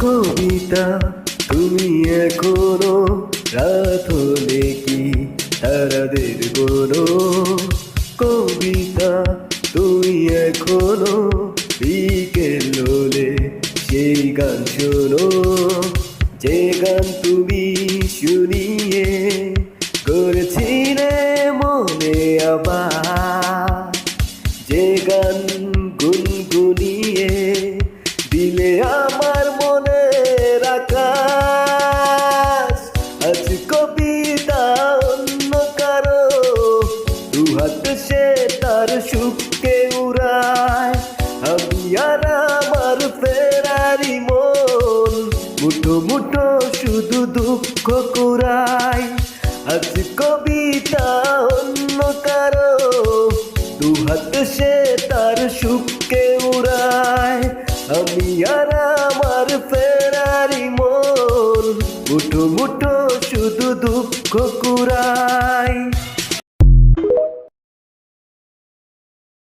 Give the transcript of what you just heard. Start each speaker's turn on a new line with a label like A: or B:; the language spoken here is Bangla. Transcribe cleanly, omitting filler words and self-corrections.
A: কবিতা তুমি এখনো রাত হলে কি তারাদের বলো। কবিতা তুমি এখনো বিকেল হলে সেই গান শোনো, যে গান তুমি শুনিয়ে করেছিলে মনে আবার, যে গান গুনগুনিয়ে দিলে আমার মনের আকাশ। আজ কবিতা অন্য কারো দুহাত সে তার সুখকে উড়ায়, আমি আর আমার ফেরারি মন মুঠো মুঠো শুধু দুঃখ কুড়ায়। আজ কবিতা অন্য কারো দুহাত সে তার সুখকে উড়ায়, আমি আর আমার ফেরারি মন মুঠো মুঠো শুধু দুঃখ কুড়ায়।